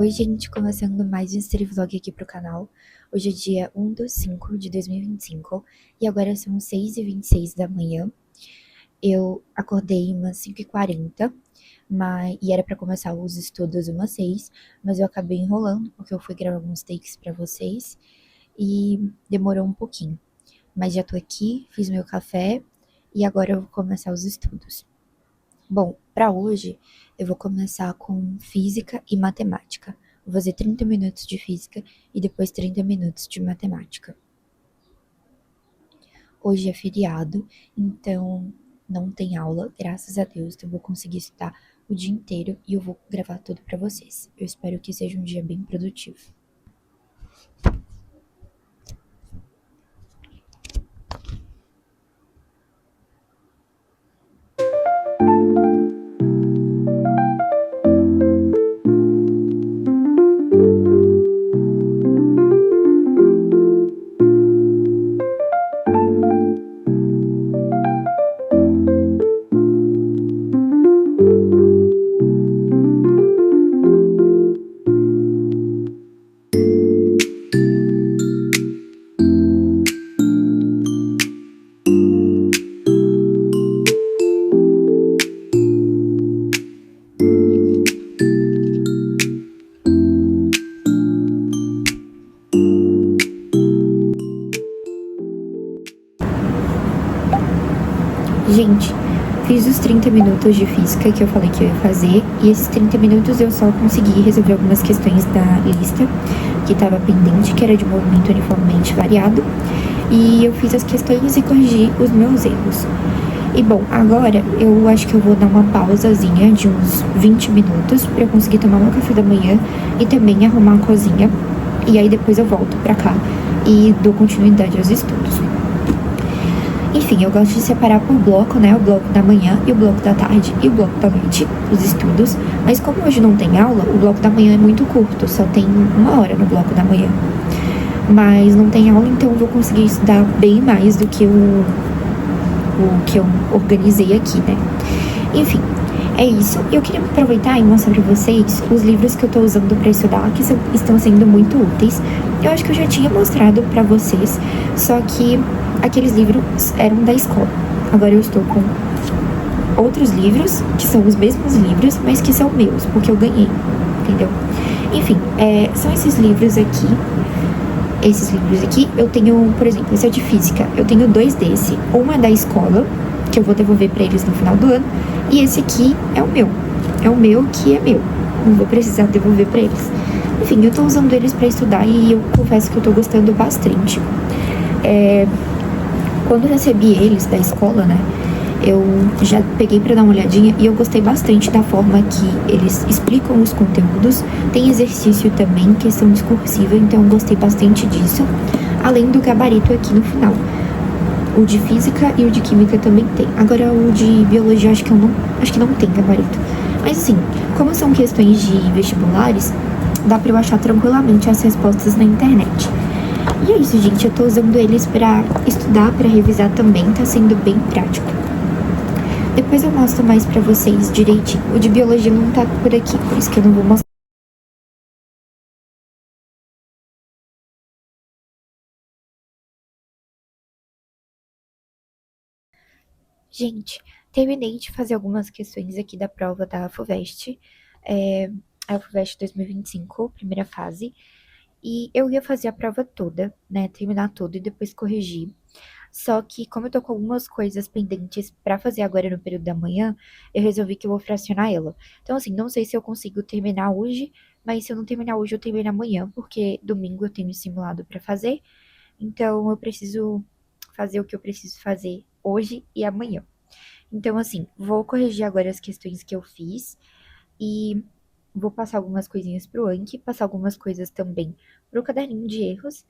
Oi, gente, começando mais um Street Vlog aqui pro canal. Hoje é dia 1/5 de 2025 e agora são 6h26 da manhã. Eu acordei umas 5h40 e era pra começar os estudos umas 6, mas eu acabei enrolando porque eu fui gravar alguns takes pra vocês e demorou um pouquinho. Mas já tô aqui, fiz meu café e agora eu vou começar os estudos. Bom, para hoje eu vou começar com física e matemática. Vou fazer 30 minutos de física e depois 30 minutos de matemática. Hoje é feriado, então não tem aula, graças a Deus. Então eu vou conseguir estudar o dia inteiro e eu vou gravar tudo para vocês. Eu espero que seja um dia bem produtivo. Gente, fiz os 30 minutos de física que eu falei que eu ia fazer, e esses 30 minutos eu só consegui resolver algumas questões da lista que estava pendente, que era de movimento uniformemente variado, e eu fiz as questões e corrigi os meus erros. E bom, agora eu acho que eu vou dar uma pausazinha de uns 20 minutos para eu conseguir tomar meu café da manhã e também arrumar a cozinha, e aí depois eu volto pra cá e dou continuidade aos estudos. Enfim, eu gosto de separar por bloco, né? O bloco da manhã e o bloco da tarde e o bloco da noite, os estudos. Mas como hoje não tem aula, o bloco da manhã é muito curto, só tem 1 hora no bloco da manhã. Mas não tem aula, então eu vou conseguir estudar bem mais do que o que eu organizei aqui, né? Enfim, é isso. Eu queria aproveitar e mostrar pra vocês os livros que eu tô usando pra estudar, que estão sendo muito úteis. Eu acho que eu já tinha mostrado pra vocês, só que aqueles livros eram da escola. Agora eu estou com outros livros, que são os mesmos livros, mas que são meus, porque eu ganhei, entendeu? Enfim, são esses livros aqui. Esses livros aqui, eu tenho, por exemplo, esse é de física. Eu tenho 2 desse. Um é da escola, que eu vou devolver pra eles no final do ano. E esse aqui é o meu. É o meu que é meu. Não vou precisar devolver pra eles. Enfim, eu tô usando eles pra estudar e eu confesso que eu tô gostando bastante. Quando eu recebi eles da escola, né, eu já peguei pra dar uma olhadinha e eu gostei bastante da forma que eles explicam os conteúdos. Tem exercício também, questão discursiva, então eu gostei bastante disso. Além do gabarito aqui no final. O de física e o de química também tem. Agora o de biologia acho que não tem gabarito. Mas assim, como são questões de vestibulares, dá pra eu achar tranquilamente as respostas na internet. E é isso, gente. Eu tô usando eles pra estudar, pra revisar também. Tá sendo bem prático. Depois eu mostro mais pra vocês direitinho. O de biologia não tá por aqui, por isso que eu não vou mostrar. Gente, terminei de fazer algumas questões aqui da prova da FUVEST. A FUVEST 2025, primeira fase. E eu ia fazer a prova toda, né? Terminar tudo e depois corrigir. Só que, como eu tô com algumas coisas pendentes pra fazer agora no período da manhã, eu resolvi que eu vou fracionar ela. Então, assim, não sei se eu consigo terminar hoje, mas se eu não terminar hoje, eu termino amanhã, porque domingo eu tenho simulado pra fazer. Então, eu preciso fazer o que eu preciso fazer hoje e amanhã. Então, assim, vou corrigir agora as questões que eu fiz e vou passar algumas coisinhas pro Anki, passar algumas coisas também pro caderninho de erros.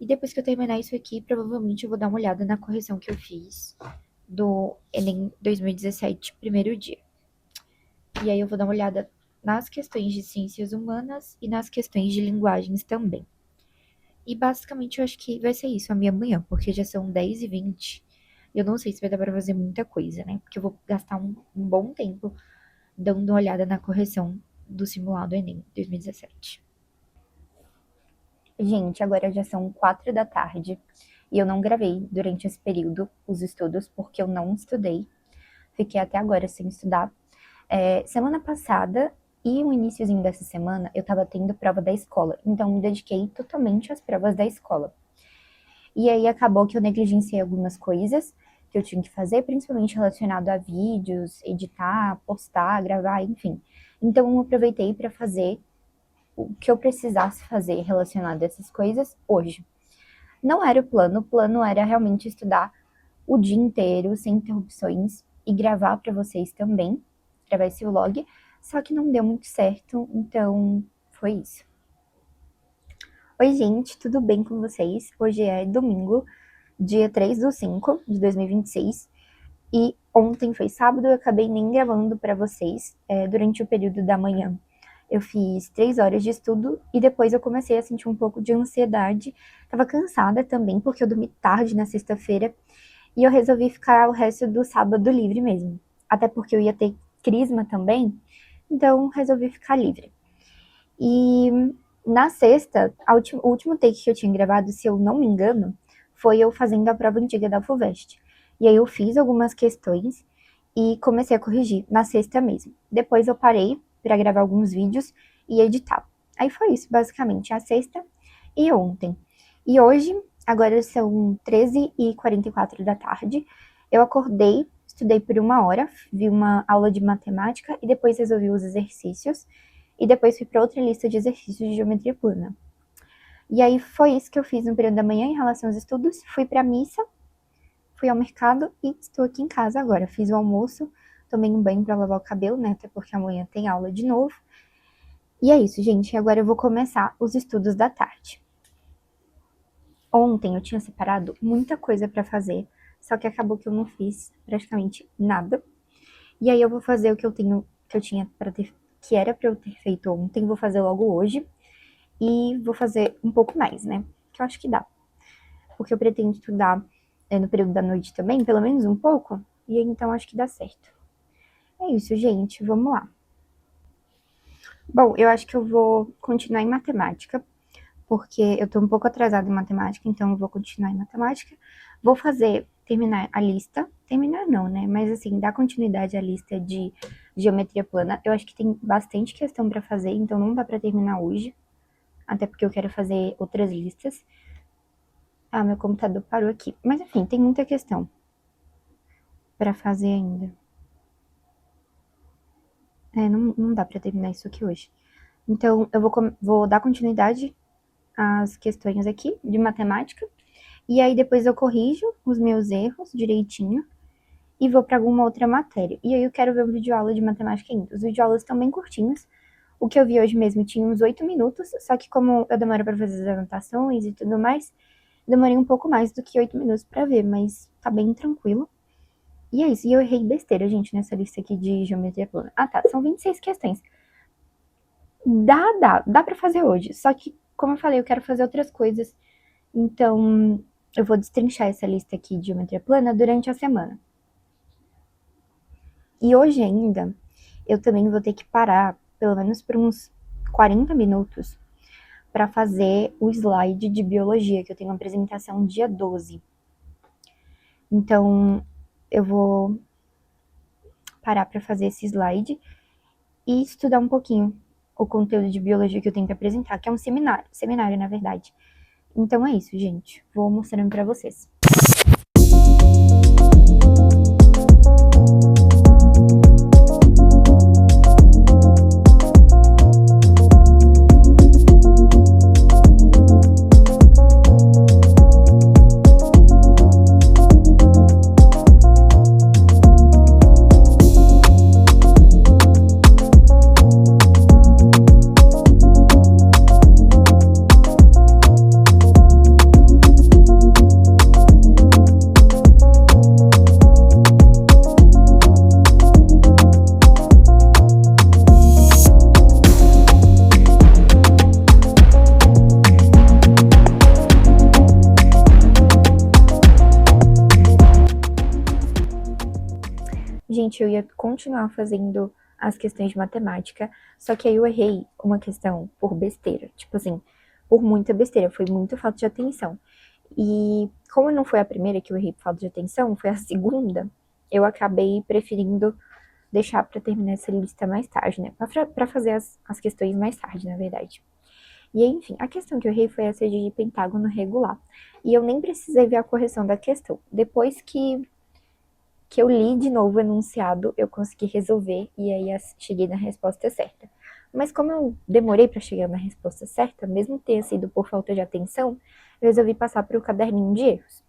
E depois que eu terminar isso aqui, provavelmente eu vou dar uma olhada na correção que eu fiz do Enem 2017, primeiro dia. E aí eu vou dar uma olhada nas questões de ciências humanas e nas questões de linguagens também. E basicamente eu acho que vai ser isso a minha manhã, porque já são 10h20. Eu não sei se vai dar pra fazer muita coisa, né? Porque eu vou gastar um bom tempo dando uma olhada na correção do simulado Enem 2017. Gente, agora já são 4 da tarde e eu não gravei durante esse período os estudos porque eu não estudei. Fiquei até agora sem estudar. Semana passada e o iniciozinho dessa semana eu tava tendo prova da escola, então me dediquei totalmente às provas da escola. E aí acabou que eu negligenciei algumas coisas que eu tinha que fazer, principalmente relacionado a vídeos, editar, postar, gravar, enfim. Então eu aproveitei para fazer o que eu precisasse fazer relacionado a essas coisas hoje. Não era o plano era realmente estudar o dia inteiro, sem interrupções, e gravar para vocês também, gravar esse vlog, só que não deu muito certo, então foi isso. Oi, gente, tudo bem com vocês? Hoje é domingo, dia 3/5 de 2026, e ontem foi sábado, eu acabei nem gravando para vocês durante o período da manhã. Eu fiz 3 horas de estudo e depois eu comecei a sentir um pouco de ansiedade. Tava cansada também, porque eu dormi tarde na sexta-feira e eu resolvi ficar o resto do sábado livre mesmo. Até porque eu ia ter crisma também, então resolvi ficar livre. E na sexta, o último take que eu tinha gravado, se eu não me engano, foi eu fazendo a prova antiga da FUVEST. E aí eu fiz algumas questões e comecei a corrigir na sexta mesmo. Depois eu parei para gravar alguns vídeos e editar. Aí foi isso, basicamente, a sexta e ontem. E hoje, agora são 13h44 da tarde, eu acordei, estudei por 1 hora, vi uma aula de matemática e depois resolvi os exercícios. E depois fui para outra lista de exercícios de geometria plana. E aí foi isso que eu fiz no período da manhã em relação aos estudos. Fui para a missa, fui ao mercado e estou aqui em casa agora. Fiz o almoço, tomei um banho para lavar o cabelo, né? Até porque amanhã tem aula de novo. E é isso, gente. Agora eu vou começar os estudos da tarde. Ontem eu tinha separado muita coisa para fazer, só que acabou que eu não fiz praticamente nada. E aí eu vou fazer o que eu tinha para ter, que era para eu ter feito ontem, vou fazer logo hoje. E vou fazer um pouco mais, né? Que eu acho que dá. Porque eu pretendo estudar no período da noite também, pelo menos um pouco. E então acho que dá certo. É isso, gente. Vamos lá. Bom, eu acho que eu vou continuar em matemática, porque eu tô um pouco atrasada em matemática, então eu vou continuar em matemática. Vou terminar a lista. Terminar não, né? Mas assim, dar continuidade à lista de geometria plana. Eu acho que tem bastante questão pra fazer, então não dá pra terminar hoje. Até porque eu quero fazer outras listas. Ah, meu computador parou aqui. Mas enfim, tem muita questão pra fazer ainda. Não dá pra terminar isso aqui hoje. Então, eu vou dar continuidade às questões aqui de matemática. E aí depois eu corrijo os meus erros direitinho e vou pra alguma outra matéria. E aí eu quero ver um videoaula de matemática ainda. Os videoaulas estão bem curtinhos. O que eu vi hoje mesmo tinha uns 8 minutos, só que como eu demoro pra fazer as anotações e tudo mais, demorei um pouco mais do que 8 minutos pra ver, mas tá bem tranquilo. E é isso, e eu errei besteira, gente, nessa lista aqui de geometria plana. Ah, tá, são 26 questões. Dá pra fazer hoje, só que, como eu falei, eu quero fazer outras coisas, então eu vou destrinchar essa lista aqui de geometria plana durante a semana. E hoje ainda, eu também vou ter que parar, pelo menos por uns 40 minutos, para fazer o slide de biologia, que eu tenho uma apresentação dia 12. Então, eu vou parar para fazer esse slide e estudar um pouquinho o conteúdo de biologia que eu tenho que apresentar, que é um seminário, na verdade. Então é isso, gente. Vou mostrando para vocês. Gente, eu ia continuar fazendo as questões de matemática, só que aí eu errei uma questão por besteira, tipo assim, por muita besteira, foi muito falta de atenção. E como não foi a primeira que eu errei por falta de atenção, foi a segunda, eu acabei preferindo deixar para terminar essa lista mais tarde, né? Para fazer as questões mais tarde, na verdade. E enfim, a questão que eu errei foi essa de pentágono regular. E eu nem precisei ver a correção da questão. Depois que eu li de novo o enunciado, eu consegui resolver e aí cheguei na resposta certa. Mas como eu demorei para chegar na resposta certa, mesmo tenha sido por falta de atenção, eu resolvi passar para o caderninho de erros.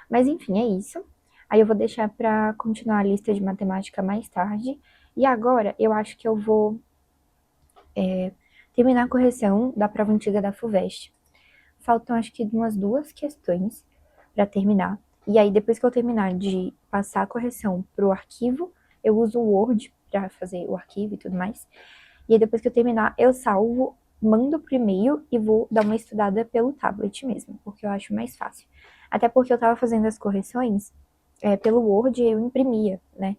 Mas enfim, é isso. Aí eu vou deixar para continuar a lista de matemática mais tarde. E agora eu acho que eu vou terminar a correção da prova antiga da FUVEST. Faltam acho que umas 2 questões para terminar. E aí depois que eu terminar de passar a correção pro arquivo, eu uso o Word para fazer o arquivo e tudo mais. E aí depois que eu terminar, eu salvo, mando pro e-mail e vou dar uma estudada pelo tablet mesmo, porque eu acho mais fácil. Até porque eu tava fazendo as correções pelo Word e eu imprimia, né?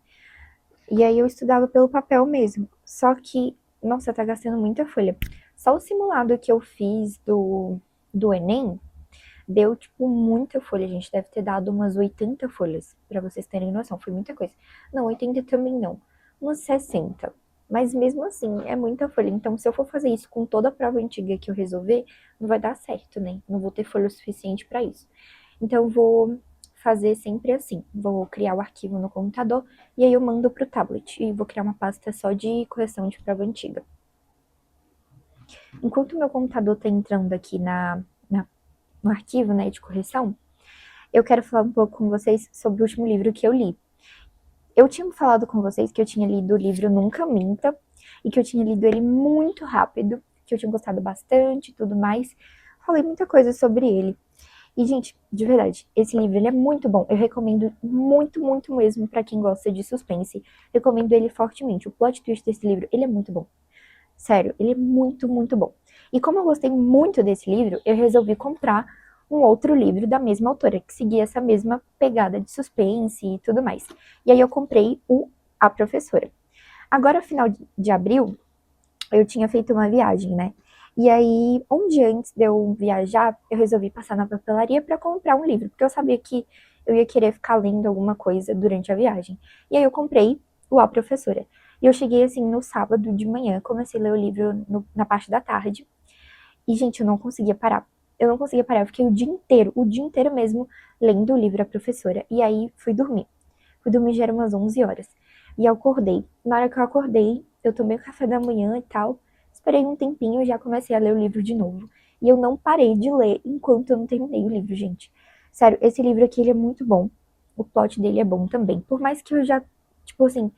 E aí eu estudava pelo papel mesmo. Só que, nossa, tá gastando muita folha. Só o simulado que eu fiz do Enem deu, tipo, muita folha, gente. Deve ter dado umas 80 folhas, pra vocês terem noção. Foi muita coisa. Não, 80 também não. Umas 60. Mas mesmo assim, é muita folha. Então, se eu for fazer isso com toda a prova antiga que eu resolver, não vai dar certo, né? Não vou ter folha o suficiente pra isso. Então, eu vou fazer sempre assim. Vou criar o arquivo no computador e aí eu mando pro tablet. E vou criar uma pasta só de correção de prova antiga. Enquanto o meu computador tá entrando aqui no arquivo, né, de correção, eu quero falar um pouco com vocês sobre o último livro que eu li. Eu tinha falado com vocês que eu tinha lido o livro Nunca Minta e que eu tinha lido ele muito rápido, que eu tinha gostado bastante e tudo mais. Falei muita coisa sobre ele. E, gente, de verdade, esse livro ele é muito bom. Eu recomendo muito, muito mesmo para quem gosta de suspense. Recomendo ele fortemente. O plot twist desse livro, ele é muito bom. Sério, ele é muito, muito bom. E como eu gostei muito desse livro, eu resolvi comprar um outro livro da mesma autora, que seguia essa mesma pegada de suspense e tudo mais. E aí eu comprei A Professora. Agora, final de abril, eu tinha feito uma viagem, né? E aí, um dia antes de eu viajar, eu resolvi passar na papelaria para comprar um livro, porque eu sabia que eu ia querer ficar lendo alguma coisa durante a viagem. E aí eu comprei A Professora. E eu cheguei assim no sábado de manhã, comecei a ler o livro na parte da tarde. E, gente, eu não conseguia parar. Eu não conseguia parar, eu fiquei o dia inteiro mesmo, lendo o livro A Professora. E aí fui dormir. Fui dormir já era umas 11 horas. E eu acordei. Na hora que eu acordei, eu tomei o café da manhã e tal. Esperei um tempinho e já comecei a ler o livro de novo. E eu não parei de ler enquanto eu não terminei o livro, gente. Sério, esse livro aqui ele é muito bom. O plot dele é bom também. Por mais que eu já, tipo assim,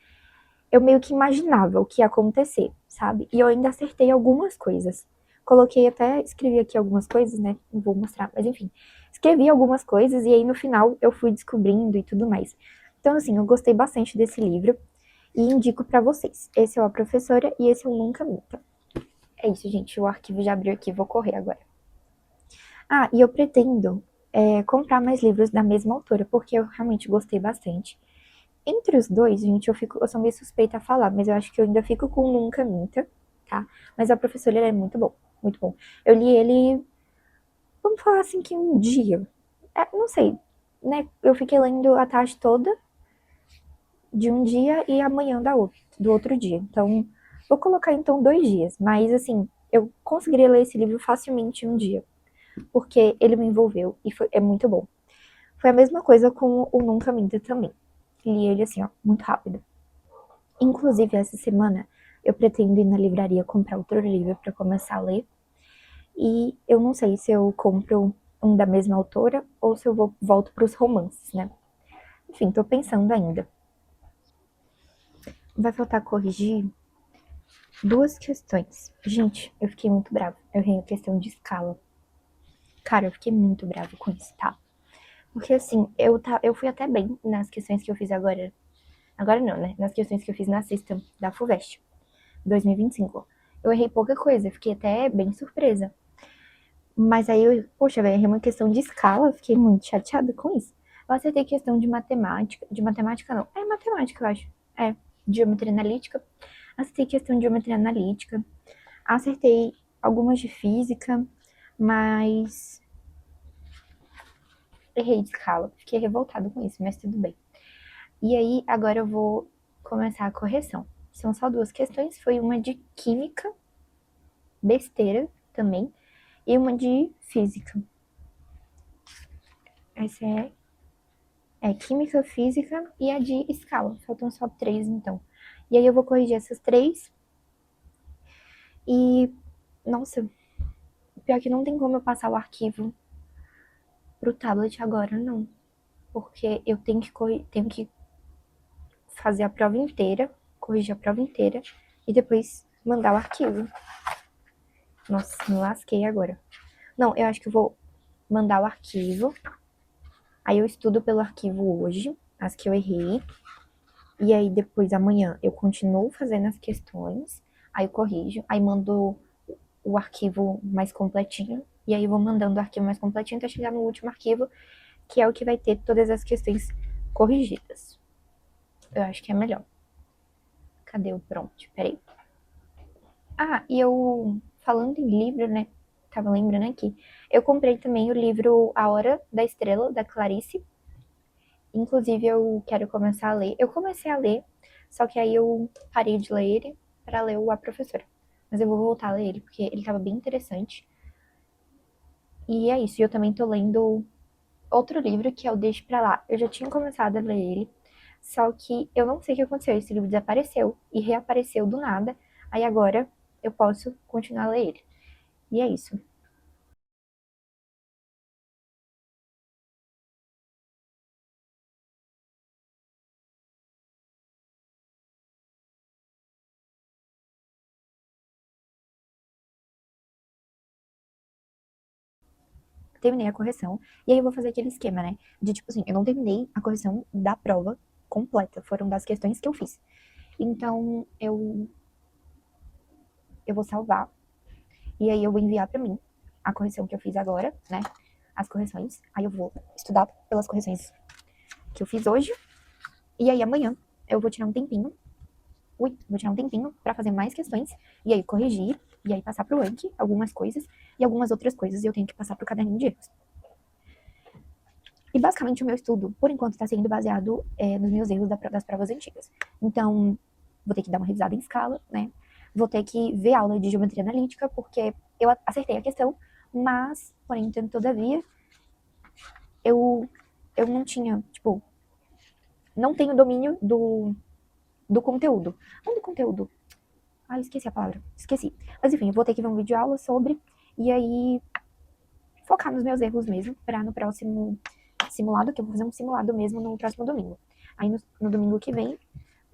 eu meio que imaginava o que ia acontecer, sabe? E eu ainda acertei algumas coisas. Coloquei até, escrevi aqui algumas coisas, né? Não vou mostrar, mas enfim. Escrevi algumas coisas e aí no final eu fui descobrindo e tudo mais. Então, assim, eu gostei bastante desse livro e indico pra vocês. Esse é o A Professora e esse é o Nunca Minta. É isso, gente. O arquivo já abriu aqui, vou correr agora. Ah, e eu pretendo comprar mais livros da mesma autora, porque eu realmente gostei bastante. Entre os dois, gente, eu sou meio suspeita a falar, mas eu acho que eu ainda fico com Nunca Minta, tá? Mas A Professora, ele é muito bom, muito bom. Eu li ele, vamos falar assim que um dia, não sei, né? Eu fiquei lendo a tarde toda de um dia e amanhã do outro dia. Então, vou colocar então 2 dias, mas assim, eu conseguiria ler esse livro facilmente em um dia, porque ele me envolveu e é muito bom. Foi a mesma coisa com o Nunca Minta também. Li ele assim, ó, muito rápido. Inclusive, essa semana, eu pretendo ir na livraria comprar outro livro para começar a ler. E eu não sei se eu compro um da mesma autora ou se eu volto para os romances, né? Enfim, tô pensando ainda. Vai faltar corrigir 2 questões. Gente, eu fiquei muito brava. Eu errei a questão de escala. Cara, eu fiquei muito brava com isso, tá? Porque assim, eu fui até bem nas questões que eu fiz agora. Agora não, né? Nas questões que eu fiz na sexta da FUVEST 2025. Eu errei pouca coisa, fiquei até bem surpresa. Mas aí eu, poxa, velho, errei uma questão de escala, fiquei muito chateada com isso. Eu acertei questão de matemática não, é matemática, eu acho. É. de geometria analítica. Acertei questão de geometria analítica. Acertei algumas de física, mas errei de escala. Fiquei revoltado com isso, mas tudo bem. E aí, agora eu vou começar a correção. São só 2 questões. Foi uma de química, besteira também, e uma de física. Essa é química, física e a de escala. Faltam só 3, então. E aí eu vou corrigir essas 3. E, nossa, pior que não tem como eu passar o arquivo pro tablet agora, não. Porque eu tenho que fazer a prova inteira, corrigir a prova inteira e depois mandar o arquivo. Nossa, me lasquei agora. Não, eu acho que eu vou mandar o arquivo. Aí eu estudo pelo arquivo hoje, as que eu errei. E aí depois amanhã eu continuo fazendo as questões. Aí eu corrijo, aí mando o arquivo mais completinho. E aí eu vou mandando o arquivo mais completinho até chegar no último arquivo, que é o que vai ter todas as questões corrigidas. Eu acho que é melhor. Cadê o prompt? Peraí. Ah, e eu, falando em livro, né? Tava lembrando aqui. Eu comprei também o livro A Hora da Estrela, da Clarice. Inclusive, eu quero começar a ler. Eu comecei a ler, só que aí eu parei de ler ele para ler o A Professora. Mas eu vou voltar a ler ele, porque ele tava bem interessante. E é isso. E eu também tô lendo outro livro, que é o Deixe Pra Lá. Eu já tinha começado a ler ele, só que eu não sei o que aconteceu. Esse livro desapareceu e reapareceu do nada. Aí agora eu posso continuar a ler ele. E é isso. Terminei a correção. E aí eu vou fazer aquele esquema, né? De tipo assim, eu não terminei a correção da prova completa. Foram das questões que eu fiz. Então eu vou salvar. E aí eu vou enviar pra mim a correção que eu fiz agora, né? As correções. Aí eu vou estudar pelas correções que eu fiz hoje. E aí amanhã eu vou tirar um tempinho. Vou tirar um tempinho pra fazer mais questões. E aí corrigir. E aí passar pro Anki algumas coisas. E algumas outras coisas eu tenho que passar pro caderninho de erros. E basicamente o meu estudo, por enquanto, está sendo baseado nos meus erros das provas antigas. Então, vou ter que dar uma revisada em escala, né? Vou ter que ver aula de geometria analítica, porque eu acertei a questão, mas, porém, todavia, eu, eu não tinha, tipo, não tenho domínio do conteúdo. Não do conteúdo. Ah, esqueci a palavra. Esqueci. Mas enfim, eu vou ter que ver um vídeo aula sobre, e aí focar nos meus erros mesmo, para no próximo simulado, que eu vou fazer um simulado mesmo no próximo domingo. Aí no domingo que vem,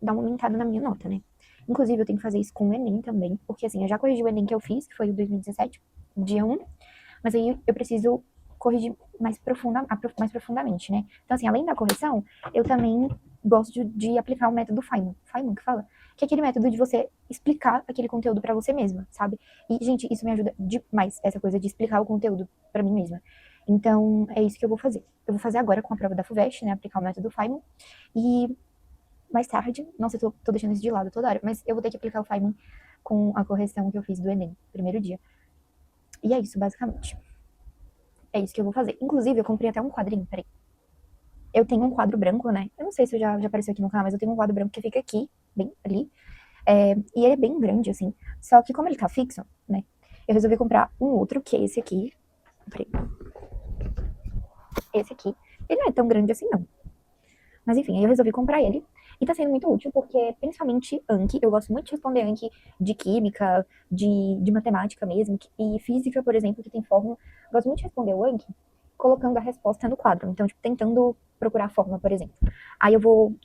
dar uma aumentada na minha nota, né? Inclusive, eu tenho que fazer isso com o Enem também, porque assim, eu já corrigi o Enem que eu fiz, que foi o 2017, dia 1, mas aí eu preciso corrigir mais profundamente, né? Então, assim, além da correção, eu também gosto de aplicar o método Feynman. Feynman que fala? Que é aquele método de você explicar aquele conteúdo pra você mesma, sabe? E, gente, isso me ajuda demais, essa coisa de explicar o conteúdo pra mim mesma. Então, é isso que eu vou fazer. Eu vou fazer agora com a prova da FUVEST, né? Aplicar o método Feynman. E mais tarde, nossa, eu tô deixando isso de lado toda hora, mas eu vou ter que aplicar o Feynman com a correção que eu fiz do Enem, primeiro dia. E é isso, basicamente. É isso que eu vou fazer. Inclusive, eu comprei até um quadrinho, peraí. Eu tenho um quadro branco, né? Eu não sei se já apareceu aqui no canal, mas eu tenho um quadro branco que fica aqui, bem ali. E ele é bem grande, assim. Só que como ele tá fixo, né? Eu resolvi comprar um outro, que é esse aqui. Peraí. Esse aqui. Ele não é tão grande assim, não. Mas enfim, aí eu resolvi comprar ele. E tá sendo muito útil, porque principalmente Anki, eu gosto muito de responder Anki de química, de matemática mesmo, e física, por exemplo, que tem fórmula. Eu gosto muito de responder o Anki colocando a resposta no quadro. Então, tipo, tentando procurar a fórmula, por exemplo. Aí eu vou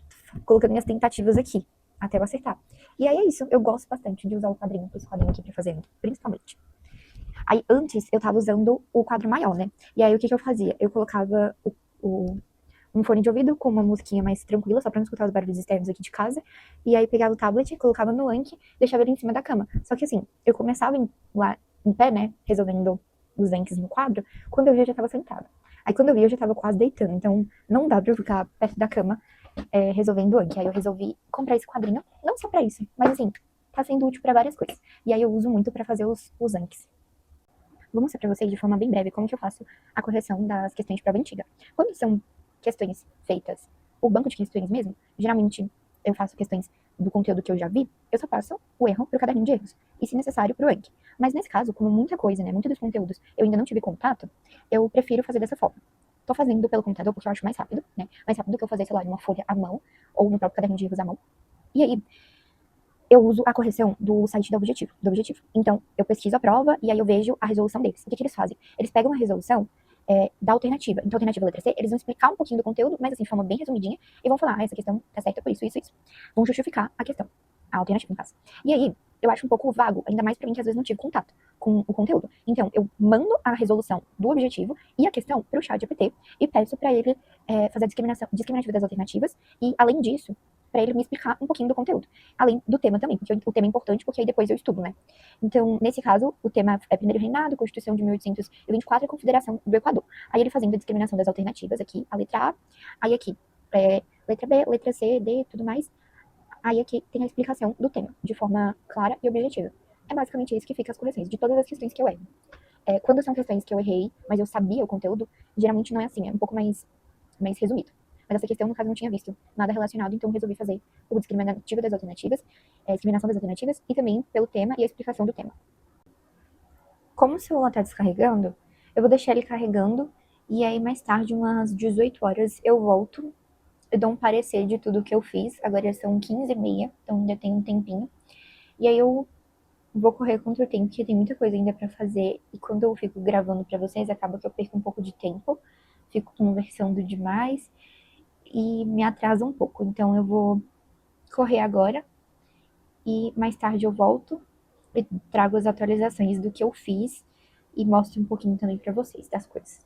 colocando minhas tentativas aqui, até eu acertar. E aí é isso, eu gosto bastante de usar o quadrinho, esse quadrinho aqui pra fazer, principalmente. Aí antes eu tava usando o quadro maior, né? E aí o que eu fazia? Eu colocava um fone de ouvido com uma musiquinha mais tranquila, só pra não escutar os barulhos externos aqui de casa. E aí pegava o tablet, colocava no Anki, deixava ele em cima da cama. Só que assim, eu começava lá em pé, né, resolvendo os Anki's no quadro, quando eu vi eu já tava sentada. Aí quando eu vi eu já tava quase deitando, então não dá pra eu ficar perto da cama resolvendo Anki. Aí eu resolvi comprar esse quadrinho, não só pra isso, mas assim, tá sendo útil pra várias coisas. E aí eu uso muito pra fazer os Ankis. Vou mostrar pra vocês de forma bem breve como que eu faço a correção das questões de prova antiga. Quando são questões feitas por banco de questões mesmo, geralmente eu faço questões do conteúdo que eu já vi, eu só passo o erro pro caderninho de erros, e se necessário pro Anki. Mas nesse caso, como muita coisa, né, muitos dos conteúdos eu ainda não tive contato, eu prefiro fazer dessa forma. Tô fazendo pelo computador porque eu acho mais rápido, né? Mais rápido do que eu fazer, sei lá, numa folha à mão ou no próprio caderninho de erros à mão. E aí, eu uso a correção do site do Objetivo. Então, eu pesquiso a prova e aí eu vejo a resolução deles. O que eles fazem? Eles pegam a resolução da alternativa. Então, a alternativa letra C, eles vão explicar um pouquinho do conteúdo, mas assim, de forma bem resumidinha, e vão falar, essa questão tá certa por isso, isso, isso. Vão justificar a questão, a alternativa, no caso. E aí, eu acho um pouco vago, ainda mais pra mim que às vezes não tive contato com o conteúdo. Então, eu mando a resolução do objetivo e a questão pro chat GPT e peço pra ele fazer a discriminativa das alternativas e, além disso, pra ele me explicar um pouquinho do conteúdo. Além do tema também, porque o tema é importante, porque aí depois eu estudo, né? Então, nesse caso, o tema é Primeiro Reinado, Constituição de 1824 e Confederação do Equador. Aí ele fazendo a discriminação das alternativas aqui, a letra A, aí aqui, letra B, letra C, D, tudo mais. Aí aqui tem a explicação do tema, de forma clara e objetiva. É basicamente isso que fica as correções, de todas as questões que eu erro. Quando são questões que eu errei, mas eu sabia o conteúdo, geralmente não é assim, é um pouco mais resumido. Mas essa questão, no caso, não tinha visto nada relacionado, então resolvi fazer o discriminativo das alternativas, discriminação das alternativas, e também pelo tema e a explicação do tema. Como o celular está descarregando, eu vou deixar ele carregando, e aí mais tarde, umas 18 horas, eu volto, eu dou um parecer de tudo que eu fiz, agora são 15h30, então ainda tem um tempinho, e aí eu vou correr contra o tempo, porque tem muita coisa ainda pra fazer, e quando eu fico gravando pra vocês, acaba que eu perco um pouco de tempo, fico conversando demais, e me atrasa um pouco. Então eu vou correr agora e mais tarde eu volto e trago as atualizações do que eu fiz e mostro um pouquinho também pra vocês das coisas.